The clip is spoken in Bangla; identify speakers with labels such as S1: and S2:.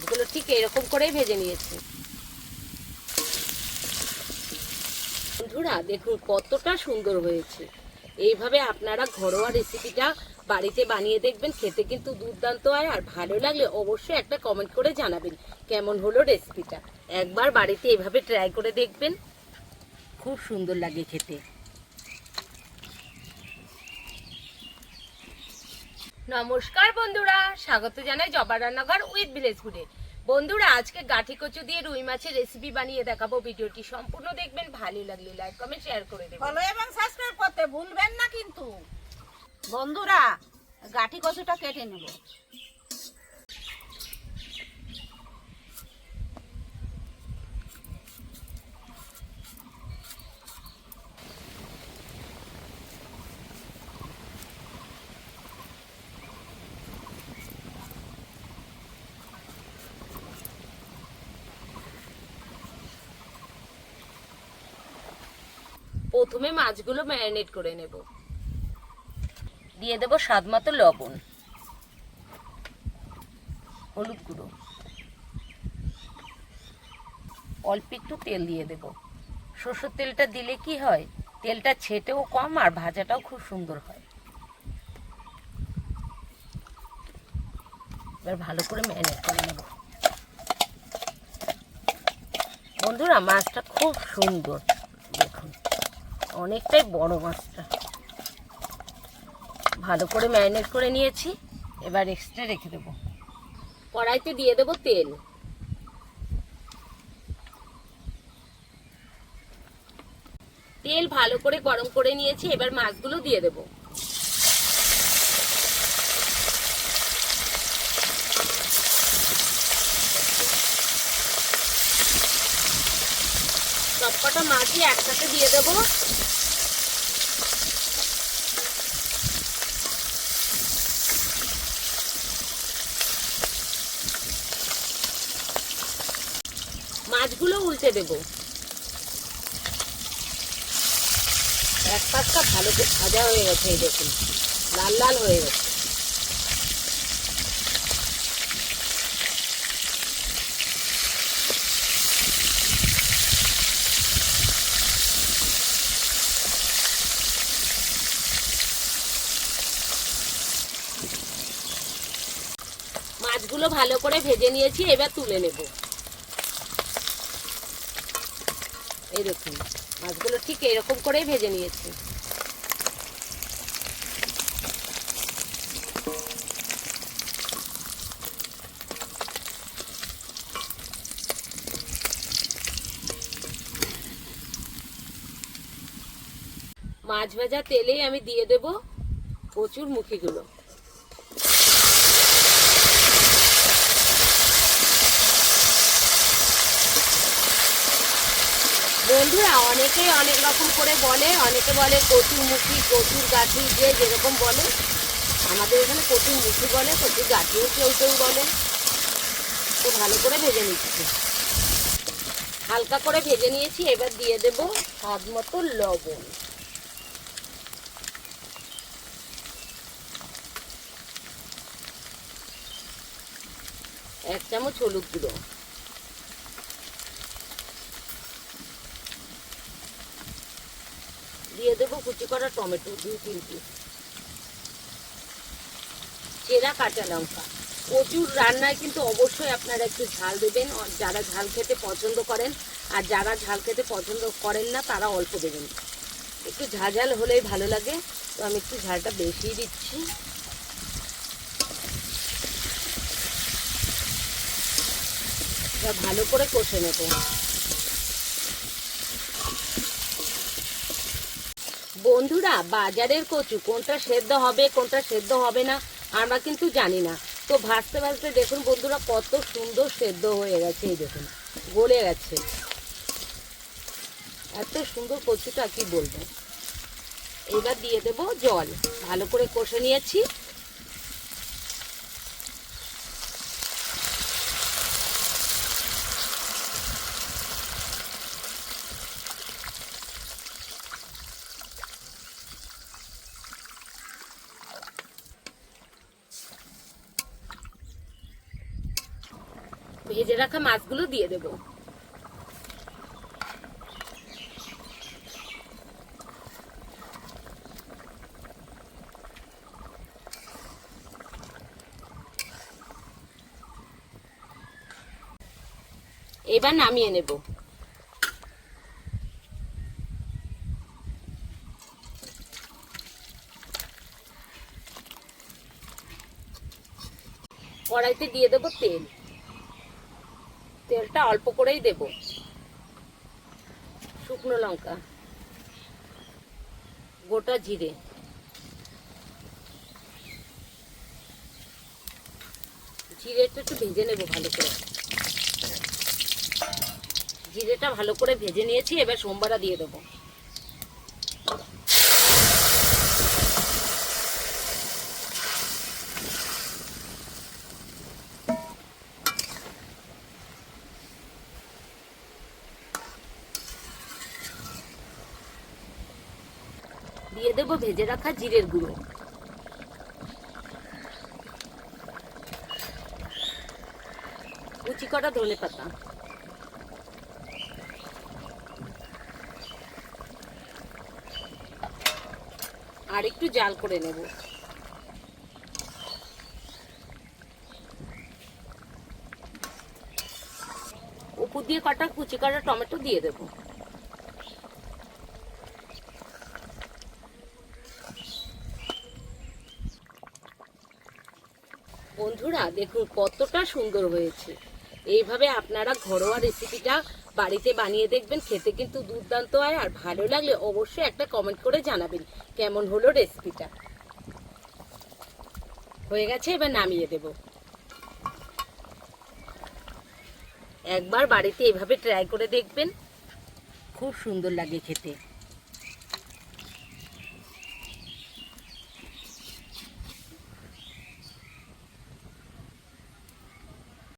S1: মাছগুলো ঠিক এরকম করেই ভেজে নিয়েছি। বন্ধুরা দেখুন কতটা সুন্দর হয়েছে। এইভাবে আপনারা ঘরোয়া রেসিপিটা বাড়িতে বানিয়ে দেখবেন, খেতে কিন্তু দুর্দান্ত হয়। আর ভালো লাগলে অবশ্যই একটা কমেন্ট করে জানাবেন কেমন হলো রেসিপিটা। একবার বাড়িতে এভাবে ট্রাই করে দেখবেন, খুব সুন্দর লাগে খেতে। নমস্কার বন্ধুরা, স্বাগত জানাই জবার রান্নাঘর উইথ ভিলেজ ফুডে। বন্ধুরা আজকে গাঠি কচু দিয়ে রুই মাছের রেসিপি বানিয়ে দেখাবো। ভিডিওটি সম্পূর্ণ দেখবেন, ভালো লাগলে লাইক কমেন্ট শেয়ার করে দেবেন।
S2: ফলো এবং সাবস্ক্রাইব করতে ভুলবেন না কিন্তু। বন্ধুরা গাঠি কচুটা কেটে নেব।
S1: প্রথমে মাছগুলো ম্যারিনেট করে নেব। দিয়ে দেব স্বাদ মতো লবণ, হলুদ গুঁড়ো, অল্প একটু তেল দিয়ে দেব। সরষের তেলটা দিলে কি হয়, তেলটা ছেটেও কম আর ভাজাটাও খুব সুন্দর হয়। এবার ভালো করে ম্যারিনেট করে নেব। বন্ধুরা মাছটা খুব সুন্দর, দেখুন অনেকটাই বড় মাছটা। ভালো করে ম্যারিনেট করে নিয়েছি, এবার এক্সট্রা রেখে দেব। কড়াইতে দিয়ে দেব তেল। তেল ভালো করে গরম করে নিয়েছি, এবার মাছগুলো দিয়ে দেব। সবকটা মাছই একসাথে দিয়ে দেব। মাছগুলো উল্টে দেব। এক পাশটা ভালো করে ভাজা হয়ে গেছে, এই দেখুন লাল লাল হয়ে গেছে। মাছগুলো ভালো করে ভেজে নিয়েছি, এবার তুলে নেব। এই দেখুন মাছগুলো ঠিক এরকম করেই ভেজে নিয়েছি। মাছ ভাজা তেলেই আমি দিয়ে দেব কচুর মুখিগুলো। বন্ধুরা অনেকে অনেক রকম করে বলে, অনেকে বলে কচুর মুখি, কচুর গাঠি, যে যেরকম বলে। আমাদের এখানে কচুর মুখি বলে, কচুর গাঠিও কেউ কেউ বলে। তো ভালো করে ভেজে নিচ্ছি, হালকা করে ভেজে নিয়েছি। এবার দিয়ে দেব স্বাদ মতো লবণ, এক চামচ হলুদ গুঁড়ো, দিয়ে দেবো কুচি করা টমেটো 2-3 পিস, চেরা কাঁচা লঙ্কা। কচুর রান্নায় কিন্তু অবশ্যই আপনারা একটু ঝাল দেবেন, যারা ঝাল খেতে পছন্দ করেন। আর যারা ঝাল খেতে পছন্দ করেন না তারা অল্প দেবেন। একটু ঝাল হলেই ভালো লাগে, তো আমি একটু ঝালটা বেশিই দিচ্ছি। ভালো করে কষে নেব। বন্ধুরা বাজারের কচু কোনটা সেদ্ধ হবে কোনটা সেদ্ধ হবে না আমরা কিন্তু জানি না। তো ভাজতে ভাজতে দেখুন বন্ধুরা কত সুন্দর সেদ্ধ হয়ে গেছে, এই দেখুন গলে গেছে। এত সুন্দর কচুটা কি বলবো। এবার দিয়ে দেব জল, ভালো করে কষে নিয়েছি। ভেজে রাখা মাছগুলো দিয়ে দেব। এবার নামিয়ে নেব। কড়াইতে দিয়ে দেব তেল। তেলটা অল্প করেই দেব। শুকনো লঙ্কা, গোটা জিরে, জিরেটা একটু ভেজে নেব ভালো করে। জিরেটা ভালো করে ভেজে নিয়েছি, এবার সোমবারা দিয়ে দেবো। দিয়ে দেবো ভেজে রাখা জিরের গুঁড়ো, কুচি করা ধনে পাতা, আর একটু জাল করে নেব। উপর দিয়ে কাটা কুচি করা টমেটো দিয়ে দেব। বন্ধুরা দেখুন কতটা সুন্দর হয়েছে। এইভাবে আপনারা ঘরোয়া রেসিপিটা বাড়িতে বানিয়ে দেখবেন, খেতে কিন্তু দুর্দান্ত হয়। আর ভালো লাগলে অবশ্যই একটা কমেন্ট করে জানাবেন কেমন হলো রেসিপিটা। হয়ে গেছে, এবার নামিয়ে দেব। একবার বাড়িতে এভাবে ট্রাই করে দেখবেন, খুব সুন্দর লাগে খেতে।